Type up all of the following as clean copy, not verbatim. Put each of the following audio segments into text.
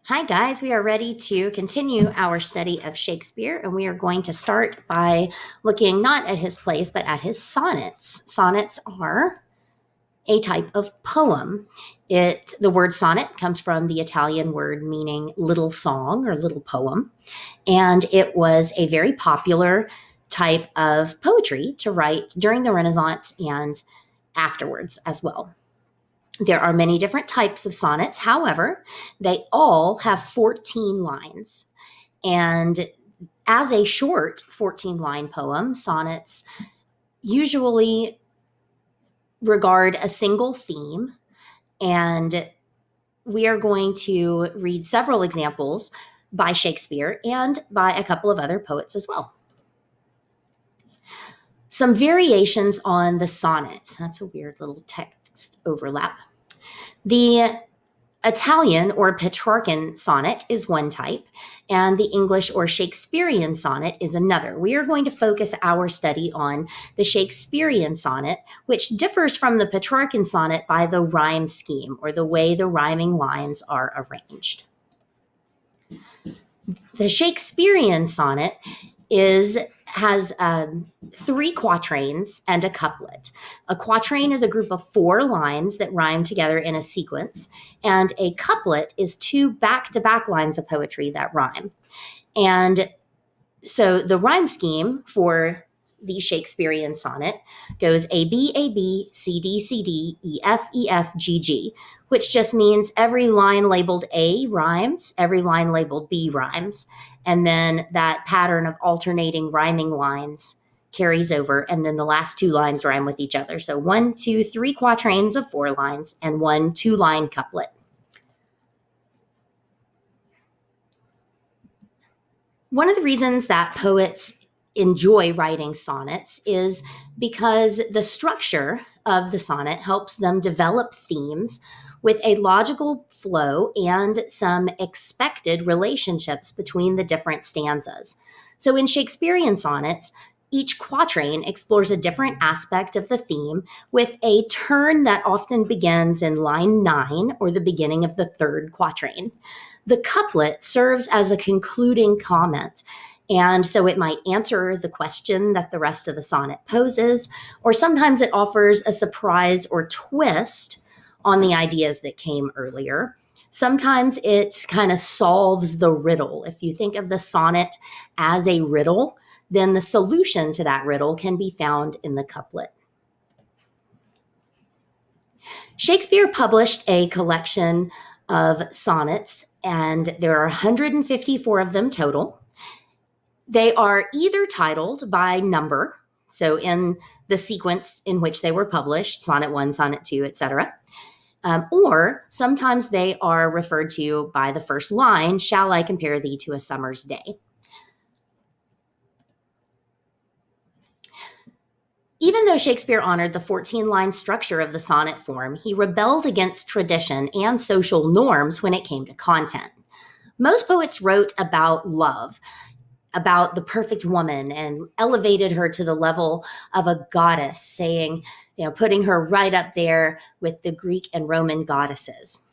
Hi, guys. We are ready to continue our study of Shakespeare, and we are going to start by looking not at his plays, but at his sonnets. Sonnets are a type of poem. The word sonnet comes from the Italian word meaning little song or little poem, and it was a very popular type of poetry to write during the Renaissance and afterwards as well. There are many different types of sonnets. However, they all have 14 lines. And as a short 14-line poem, sonnets usually regard a single theme. And we are going to read several examples by Shakespeare and by a couple of other poets as well. Some variations on the sonnet. That's a weird little text overlap. The Italian or Petrarchan sonnet is one type, and the English or Shakespearean sonnet is another. We are going to focus our study on the Shakespearean sonnet, which differs from the Petrarchan sonnet by the rhyme scheme, or the way the rhyming lines are arranged. The Shakespearean sonnet has 3 quatrains and a couplet. A quatrain is a group of 4 lines that rhyme together in a sequence, and a couplet is 2 back-to-back lines of poetry that rhyme. And so the rhyme scheme for the Shakespearean sonnet goes A, B, C, D, E, F, G, G, which just means every line labeled A rhymes, every line labeled B rhymes, and then that pattern of alternating rhyming lines carries over, and then the last 2 lines rhyme with each other. So 1, 2, 3 quatrains of 4 lines and 1 2-line couplet. One of the reasons that poets enjoy writing sonnets is because the structure of the sonnet helps them develop themes with a logical flow and some expected relationships between the different stanzas. So in Shakespearean sonnets, each quatrain explores a different aspect of the theme with a turn that often begins in line 9 or the beginning of the 3rd quatrain. The couplet serves as a concluding comment, and so it might answer the question that the rest of the sonnet poses, or sometimes it offers a surprise or twist on the ideas that came earlier. Sometimes it kind of solves the riddle. If you think of the sonnet as a riddle, then the solution to that riddle can be found in the couplet. Shakespeare published a collection of sonnets, and there are 154 of them total. They are either titled by number, so in the sequence in which they were published, Sonnet 1, Sonnet 2, etc., or sometimes they are referred to by the first line, "Shall I compare thee to a summer's day?" Even though Shakespeare honored the 14-line structure of the sonnet form, he rebelled against tradition and social norms when it came to content. Most poets wrote about love, about the perfect woman, and elevated her to the level of a goddess, saying, putting her right up there with the Greek and Roman goddesses.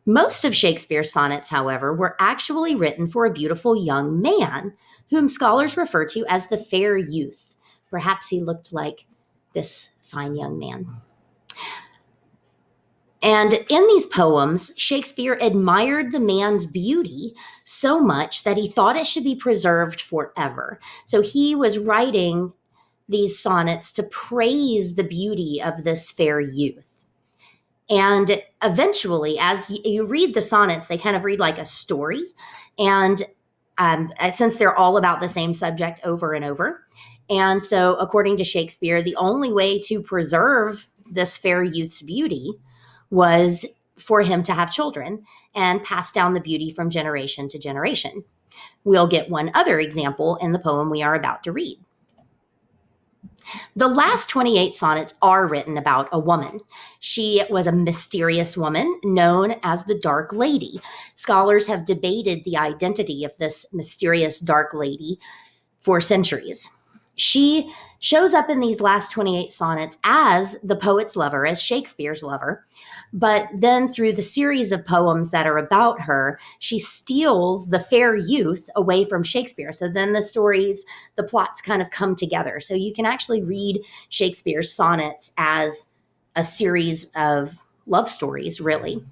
Most of Shakespeare's sonnets, however, were actually written for a beautiful young man, whom scholars refer to as the fair youth. Perhaps he looked like this fine young man. And in these poems, Shakespeare admired the man's beauty so much that he thought it should be preserved forever. So he was writing these sonnets to praise the beauty of this fair youth. And eventually, as you read the sonnets, they kind of read like a story. And since they're all about the same subject over and over. And so, according to Shakespeare, the only way to preserve this fair youth's beauty was for him to have children and pass down the beauty from generation to generation. We'll get one other example in the poem we are about to read. The last 28 sonnets are written about a woman. She was a mysterious woman known as the Dark Lady. Scholars have debated the identity of this mysterious Dark Lady for centuries. She shows up in these last 28 sonnets as the poet's lover, as Shakespeare's lover. But then through the series of poems that are about her, she steals the fair youth away from Shakespeare. So then the plots kind of come together. So you can actually read Shakespeare's sonnets as a series of love stories, really.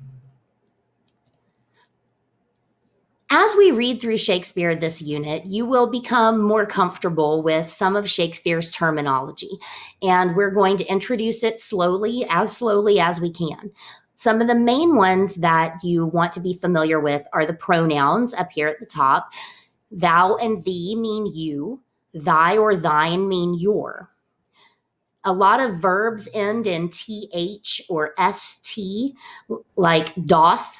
As we read through Shakespeare this unit, you will become more comfortable with some of Shakespeare's terminology, and we're going to introduce it slowly as we can. Some of the main ones that you want to be familiar with are the pronouns up here at the top. Thou and thee mean you, thy or thine mean your. A lot of verbs end in th or st, like doth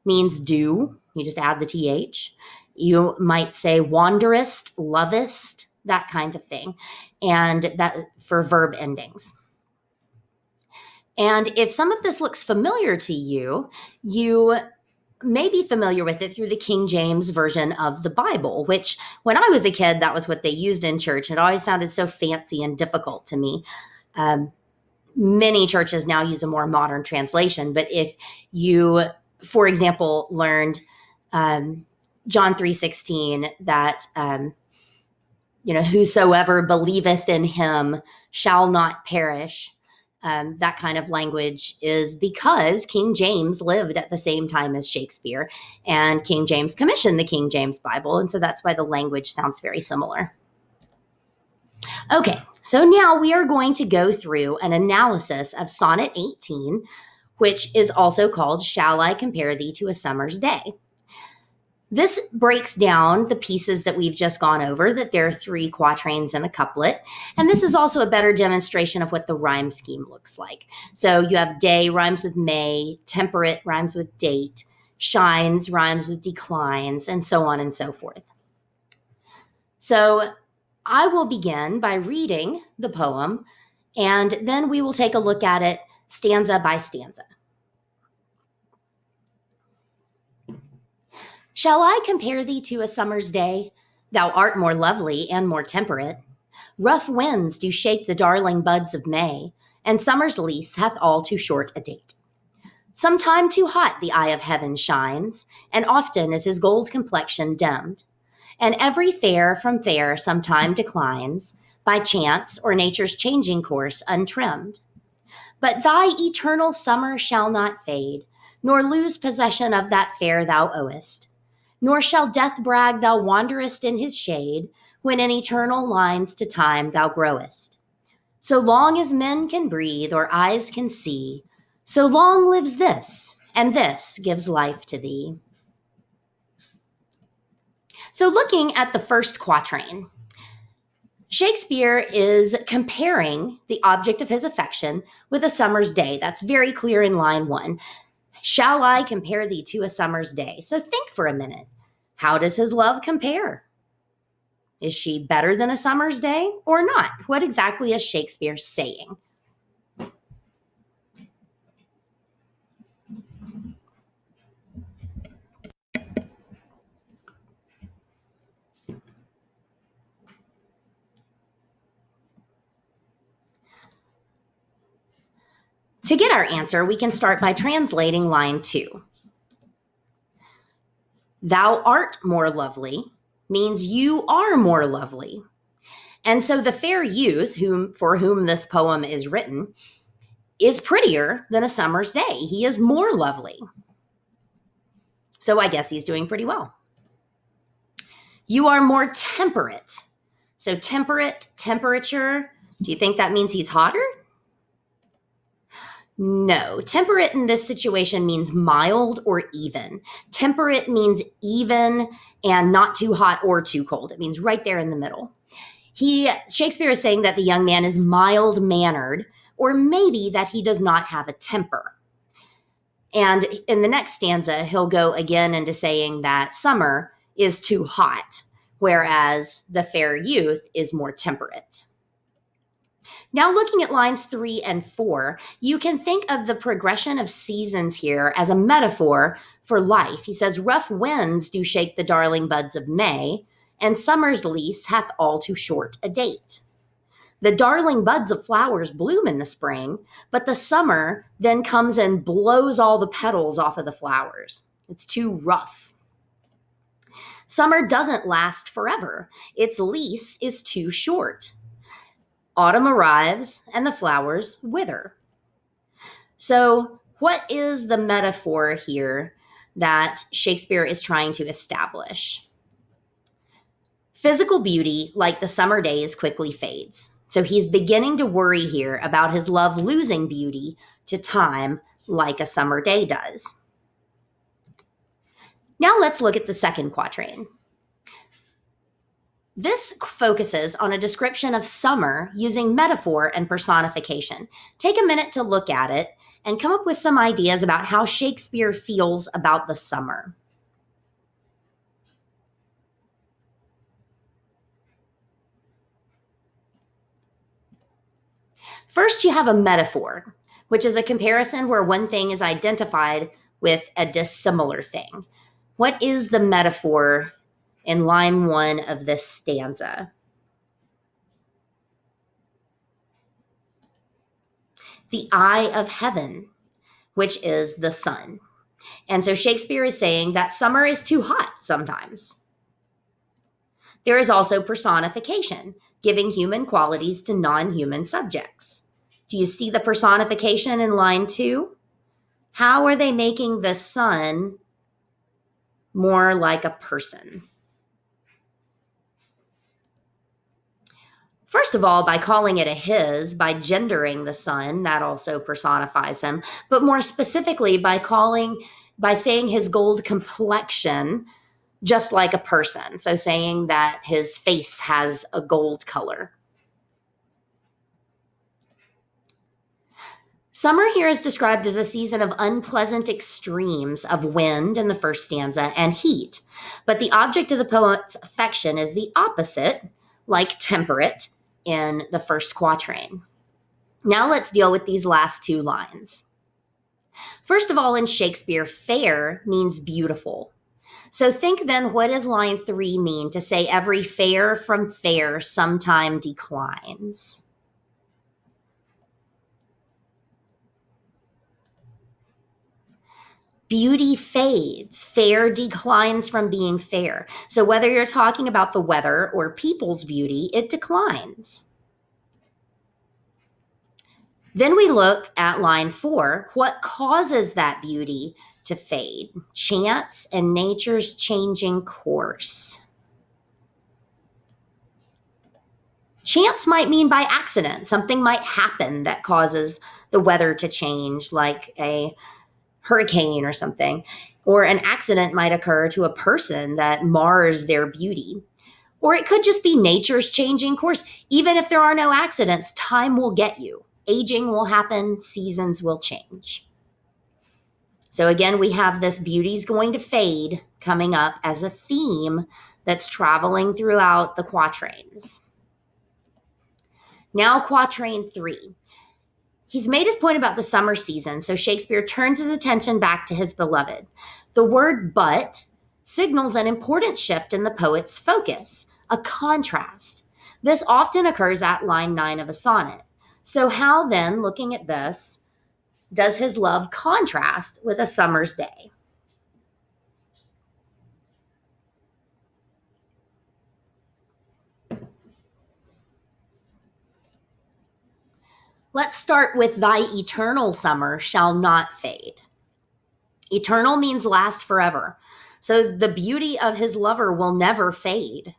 means do. You just add the th. You might say wanderest, lovest, that kind of thing. And that for verb endings. And if some of this looks familiar to you, you may be familiar with it through the King James Version of the Bible, which when I was a kid, that was what they used in church. It always sounded so fancy and difficult to me. Many churches now use a more modern translation, but if you, for example, learned John 3:16, that whosoever believeth in him shall not perish. That kind of language is because King James lived at the same time as Shakespeare, and King James commissioned the King James Bible, and so that's why the language sounds very similar. Okay, so now we are going to go through an analysis of Sonnet 18, which is also called Shall I Compare Thee to a Summer's Day? This breaks down the pieces that we've just gone over, that there are 3 quatrains and a couplet. And this is also a better demonstration of what the rhyme scheme looks like. So you have day rhymes with may, temperate rhymes with date, shines rhymes with declines, and so on and so forth. So I will begin by reading the poem, and then we will take a look at it stanza by stanza. Shall I compare thee to a summer's day? Thou art more lovely and more temperate. Rough winds do shake the darling buds of May, and summer's lease hath all too short a date. Sometime too hot the eye of heaven shines, and often is his gold complexion dimmed. And every fair from fair sometime declines, by chance or nature's changing course untrimmed. But thy eternal summer shall not fade, nor lose possession of that fair thou owest. Nor shall death brag thou wanderest in his shade, when in eternal lines to time thou growest. So long as men can breathe or eyes can see, so long lives this, and this gives life to thee. So looking at the first quatrain, Shakespeare is comparing the object of his affection with a summer's day. That's very clear in line 1. Shall I compare thee to a summer's day? So think for a minute. How does his love compare? Is she better than a summer's day or not? What exactly is Shakespeare saying? To get our answer, we can start by translating line 2. Thou art more lovely means you are more lovely. And so the fair youth for whom this poem is written is prettier than a summer's day. He is more lovely. So I guess he's doing pretty well. You are more temperate. So temperate, temperature, do you think that means he's hotter? No, temperate in this situation means mild or even. Temperate means even and not too hot or too cold. It means right there in the middle. Shakespeare is saying that the young man is mild-mannered, or maybe that he does not have a temper. And in the next stanza, he'll go again into saying that summer is too hot, whereas the fair youth is more temperate. Now looking at lines 3 and 4, you can think of the progression of seasons here as a metaphor for life. He says, rough winds do shake the darling buds of May, and summer's lease hath all too short a date. The darling buds of flowers bloom in the spring, but the summer then comes and blows all the petals off of the flowers. It's too rough. Summer doesn't last forever. Its lease is too short. Autumn arrives and the flowers wither. So, what is the metaphor here that Shakespeare is trying to establish? Physical beauty, like the summer days, quickly fades. So he's beginning to worry here about his love losing beauty to time like a summer day does. Now let's look at the second quatrain. This focuses on a description of summer using metaphor and personification. Take a minute to look at it and come up with some ideas about how Shakespeare feels about the summer. First, you have a metaphor, which is a comparison where one thing is identified with a dissimilar thing. What is the metaphor in line 1 of this stanza? The eye of heaven, which is the sun. And so Shakespeare is saying that summer is too hot sometimes. There is also personification, giving human qualities to non-human subjects. Do you see the personification in line 2? How are they making the sun more like a person? First of all, by calling it a his, by gendering the sun, that also personifies him. But more specifically, by saying his gold complexion, just like a person. So saying that his face has a gold color. Summer here is described as a season of unpleasant extremes of wind in the first stanza and heat. But the object of the poet's affection is the opposite, like temperate, in the first quatrain. Now let's deal with these last 2 lines. First of all, in Shakespeare, fair means beautiful. So think then, what does line 3 mean to say every fair from fair sometime declines? Beauty fades. Fair declines from being fair. So whether you're talking about the weather or people's beauty, it declines. Then we look at line 4. What causes that beauty to fade? Chance and nature's changing course. Chance might mean by accident. Something might happen that causes the weather to change, like a hurricane or something. Or an accident might occur to a person that mars their beauty. Or it could just be nature's changing course. Even if there are no accidents, time will get you. Aging will happen, seasons will change. So again, we have this beauty's going to fade coming up as a theme that's traveling throughout the quatrains. Now quatrain 3. He's made his point about the summer season, so Shakespeare turns his attention back to his beloved. The word but signals an important shift in the poet's focus, a contrast. This often occurs at line 9 of a sonnet. So how then, looking at this, does his love contrast with a summer's day? Let's start with thy eternal summer shall not fade. Eternal means last forever. So the beauty of his lover will never fade.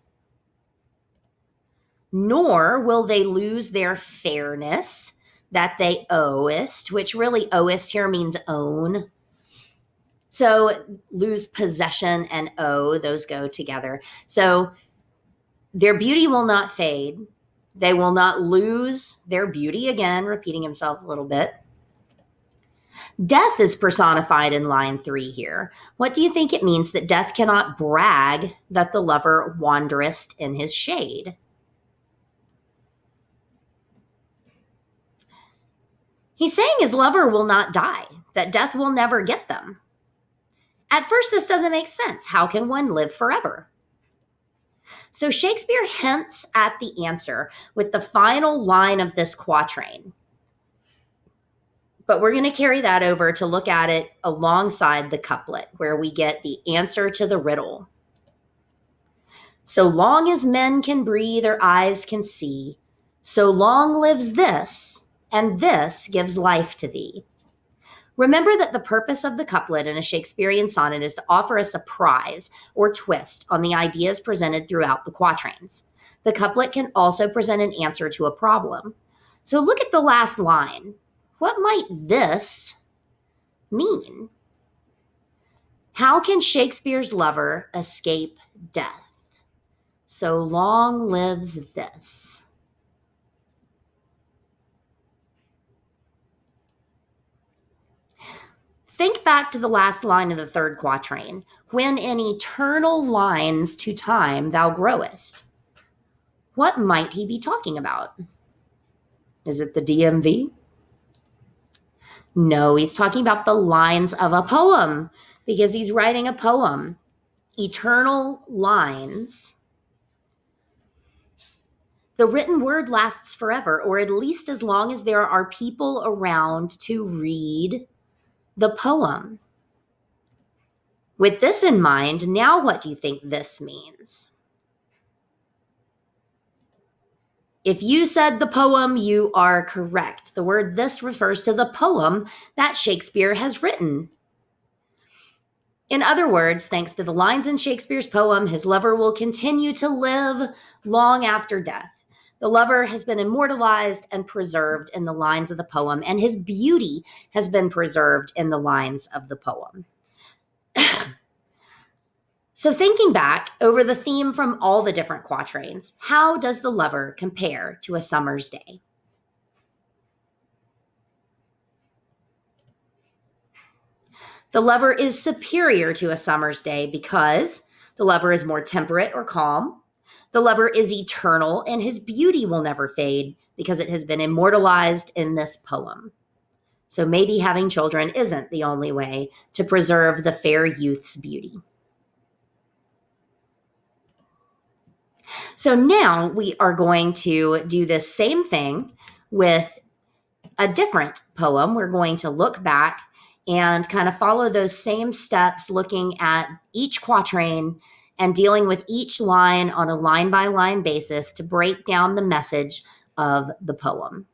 Nor will they lose their fairness that they owest, which really owest here means own. So lose possession and owe, those go together. So their beauty will not fade. They will not lose their beauty, again, repeating himself a little bit. Death is personified in line 3 here. What do you think it means that death cannot brag that the lover wandereth in his shade? He's saying his lover will not die, that death will never get them. At first, this doesn't make sense. How can one live forever? So Shakespeare hints at the answer with the final line of this quatrain. But we're going to carry that over to look at it alongside the couplet, where we get the answer to the riddle. So long as men can breathe or eyes can see, so long lives this, and this gives life to thee. Remember that the purpose of the couplet in a Shakespearean sonnet is to offer a surprise or twist on the ideas presented throughout the quatrains. The couplet can also present an answer to a problem. So look at the last line. What might this mean? How can Shakespeare's lover escape death? So long lives this. Think back to the last line of the third quatrain. When in eternal lines to time thou growest. What might he be talking about? Is it the DMV? No, he's talking about the lines of a poem because he's writing a poem. Eternal lines. The written word lasts forever, or at least as long as there are people around to read the poem. With this in mind, now what do you think this means? If you said the poem, you are correct. The word this refers to the poem that Shakespeare has written. In other words, thanks to the lines in Shakespeare's poem, his lover will continue to live long after death. The lover has been immortalized and preserved in the lines of the poem, and his beauty has been preserved in the lines of the poem. So thinking back over the theme from all the different quatrains, how does the lover compare to a summer's day? The lover is superior to a summer's day because the lover is more temperate or calm. The lover is eternal and his beauty will never fade because it has been immortalized in this poem. So maybe having children isn't the only way to preserve the fair youth's beauty. So now we are going to do this same thing with a different poem. We're going to look back and kind of follow those same steps, looking at each quatrain and dealing with each line on a line-by-line basis to break down the message of the poem.